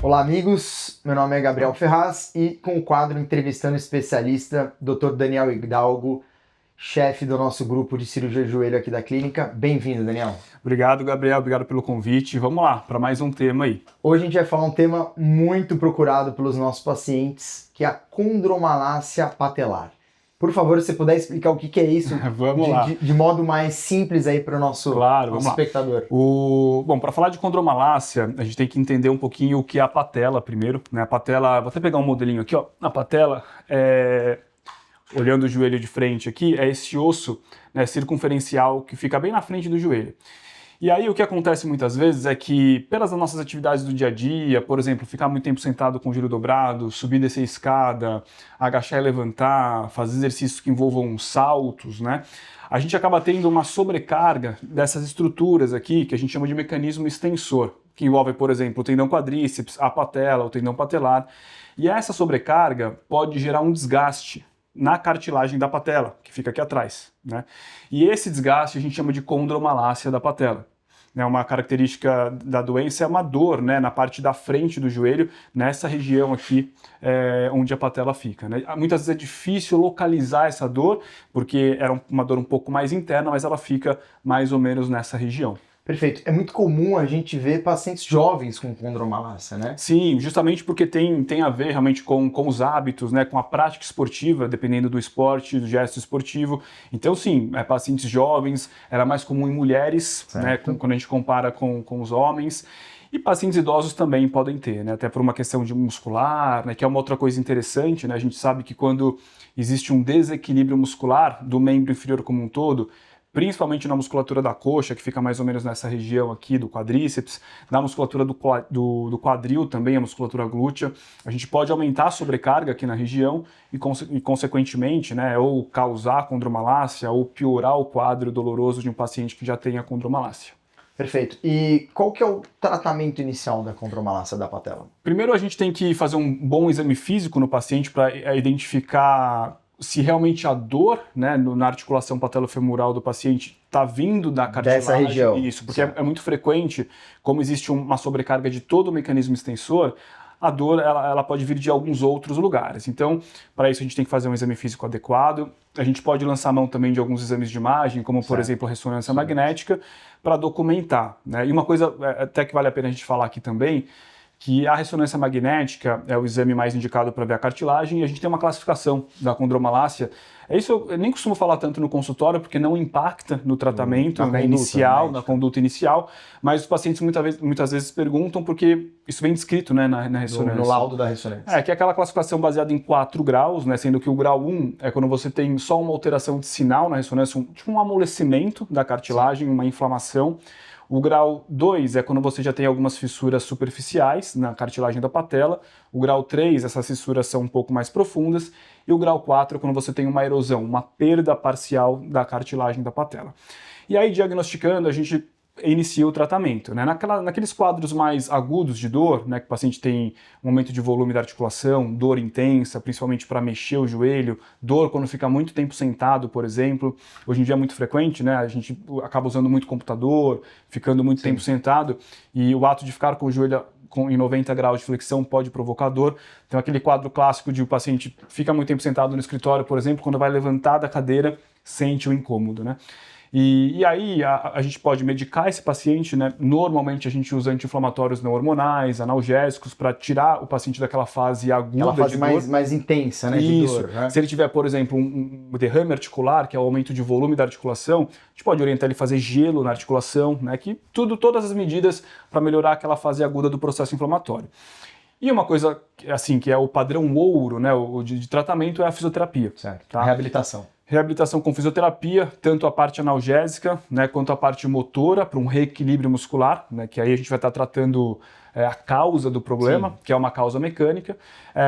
Olá, amigos. Meu nome é Gabriel Ferraz e com o quadro Entrevistando Especialista, Dr. Daniel Hidalgo, chefe do nosso grupo de cirurgia de joelho aqui da clínica. Bem-vindo, Daniel. Obrigado, Gabriel. Obrigado pelo convite. Vamos lá, para mais um tema aí. Hoje a gente vai falar um tema muito procurado pelos nossos pacientes, que é a condromalácia patelar. Por favor, se você puder explicar o que é isso Vamos lá. De modo mais simples aí para o nosso espectador. Bom, para falar de condromalácia, a gente tem que entender um pouquinho o que é a patela primeiro, né? A patela, vou até pegar um modelinho aqui, ó. A patela olhando o joelho de frente aqui, é esse osso, né, circunferencial que fica bem na frente do joelho. E aí o que acontece muitas vezes é que, pelas nossas atividades do dia a dia, por exemplo, ficar muito tempo sentado com o joelho dobrado, subir e descer a escada, agachar e levantar, fazer exercícios que envolvam saltos, né? A gente acaba tendo uma sobrecarga dessas estruturas aqui, que a gente chama de mecanismo extensor, que envolve, por exemplo, o tendão quadríceps, a patela, o tendão patelar. E essa sobrecarga pode gerar um desgaste na cartilagem da patela, que fica aqui atrás, né? E esse desgaste a gente chama de condromalácia da patela. Uma característica da doença é uma dor, né, na parte da frente do joelho, nessa região aqui onde a patela fica, né? Muitas vezes é difícil localizar essa dor, porque era uma dor um pouco mais interna, mas ela fica mais ou menos nessa região. Perfeito. É muito comum a gente ver pacientes jovens com condromalácia, né? Sim, justamente porque tem a ver realmente com os hábitos, né, com a prática esportiva, dependendo do esporte, do gesto esportivo. Então, sim, pacientes jovens, era mais comum em mulheres, né, quando a gente compara com os homens. E pacientes idosos também podem ter, né, até por uma questão de muscular, né, que é uma outra coisa interessante, né? A gente sabe que quando existe um desequilíbrio muscular do membro inferior como um todo, principalmente na musculatura da coxa, que fica mais ou menos nessa região aqui do quadríceps, na musculatura do quadril também, a musculatura glútea, a gente pode aumentar a sobrecarga aqui na região e consequentemente, né, ou causar condromalácia ou piorar o quadro doloroso de um paciente que já tenha condromalácia. Perfeito. E qual que é o tratamento inicial da condromalácia da patela? Primeiro a gente tem que fazer um bom exame físico no paciente para identificar se realmente a dor, né, na articulação patelofemoral do paciente está vindo da cartilagem. Dessa região. Isso, porque é muito frequente, como existe uma sobrecarga de todo o mecanismo extensor, a dor ela pode vir de alguns outros lugares. Então, para isso a gente tem que fazer um exame físico adequado. A gente pode lançar mão também de alguns exames de imagem, como por exemplo a ressonância magnética, para documentar, né? E uma coisa até que vale a pena a gente falar aqui também, que a ressonância magnética é o exame mais indicado para ver a cartilagem e a gente tem uma classificação da condromalácia. Isso eu nem costumo falar tanto no consultório porque não impacta no tratamento na conduta inicial, mas os pacientes muitas vezes perguntam porque isso vem descrito, né, na ressonância. No laudo da ressonância. Que é aquela classificação baseada em 4 graus, né, sendo que o grau 1 é quando você tem só uma alteração de sinal na ressonância, tipo um amolecimento da cartilagem, uma inflamação. O grau 2 é quando você já tem algumas fissuras superficiais na cartilagem da patela. O grau 3, essas fissuras são um pouco mais profundas. E o grau 4 é quando você tem uma erosão, uma perda parcial da cartilagem da patela. E aí, diagnosticando, a gente inicia o tratamento, né? Naqueles quadros mais agudos de dor, né, que o paciente tem um aumento de volume da articulação, dor intensa, principalmente para mexer o joelho, dor quando fica muito tempo sentado, por exemplo. Hoje em dia é muito frequente, né? A gente acaba usando muito computador, ficando muito tempo sentado, e o ato de ficar com o joelho em 90 graus de flexão pode provocar dor. Então aquele quadro clássico de o paciente fica muito tempo sentado no escritório, por exemplo, quando vai levantar da cadeira, sente o incômodo, né? E aí a gente pode medicar esse paciente, né? Normalmente a gente usa anti-inflamatórios não hormonais, analgésicos, para tirar o paciente daquela fase aguda de dor. mais intensa, né? Isso. De dor, né? Se ele tiver, por exemplo, um derrame articular, que é o aumento de volume da articulação, a gente pode orientar ele a fazer gelo na articulação, né? Todas as medidas para melhorar aquela fase aguda do processo inflamatório. E uma coisa assim que é o padrão ouro, né, de tratamento, é a fisioterapia. Certo. Tá? Reabilitação com fisioterapia, tanto a parte analgésica, né, quanto a parte motora, para um reequilíbrio muscular, né, que aí a gente vai estar tratando a causa do problema, que é uma causa mecânica,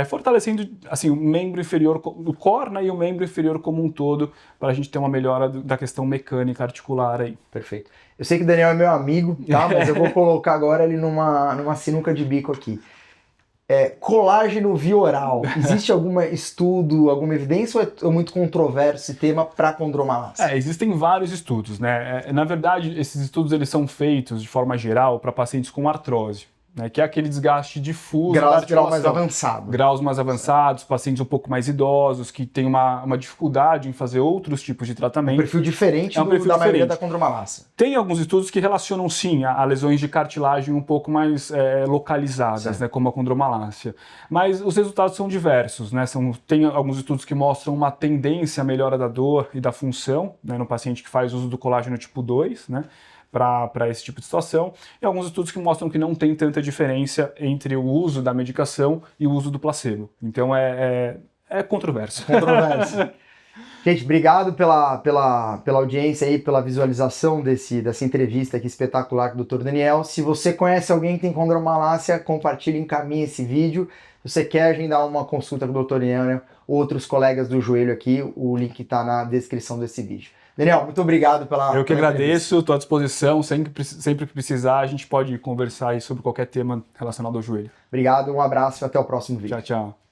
fortalecendo assim, o membro inferior, o core, né, e o membro inferior como um todo, para a gente ter uma melhora da questão mecânica articular aí. Perfeito. Eu sei que o Daniel é meu amigo, tá? Mas eu vou colocar agora ele numa sinuca de bico aqui. Colágeno via oral. Existe algum estudo, alguma evidência ou é muito controverso esse tema para condromalácia? Existem vários estudos, né? Na verdade, esses estudos eles são feitos de forma geral para pacientes com artrose. né, que é aquele desgaste difuso da Grau articulação. mais avançado. Graus mais avançados, pacientes um pouco mais idosos, que têm uma dificuldade em fazer outros tipos de tratamento. Um perfil diferente da maioria da condromalácia. Tem alguns estudos que relacionam, sim, a lesões de cartilagem um pouco mais localizadas, né, como a condromalácia. Mas os resultados são diversos, né? Tem alguns estudos que mostram uma tendência à melhora da dor e da função, né, no paciente que faz uso do colágeno tipo 2, né, para esse tipo de situação, e alguns estudos que mostram que não tem tanta diferença entre o uso da medicação e o uso do placebo. Então é controverso. Controverso. Gente, obrigado pela audiência aí, pela visualização dessa entrevista aqui espetacular com o Dr. Daniel. Se você conhece alguém que tem condromalácia, compartilhe e encaminhe esse vídeo. Se você quer agendar uma consulta com o Dr. Daniel, outros colegas do joelho aqui, o link está na descrição desse vídeo. Daniel, muito obrigado pela Eu que agradeço, entrevista. estou à disposição, sempre que precisar, a gente pode conversar aí sobre qualquer tema relacionado ao joelho. Obrigado, um abraço e até o próximo vídeo. Tchau, tchau.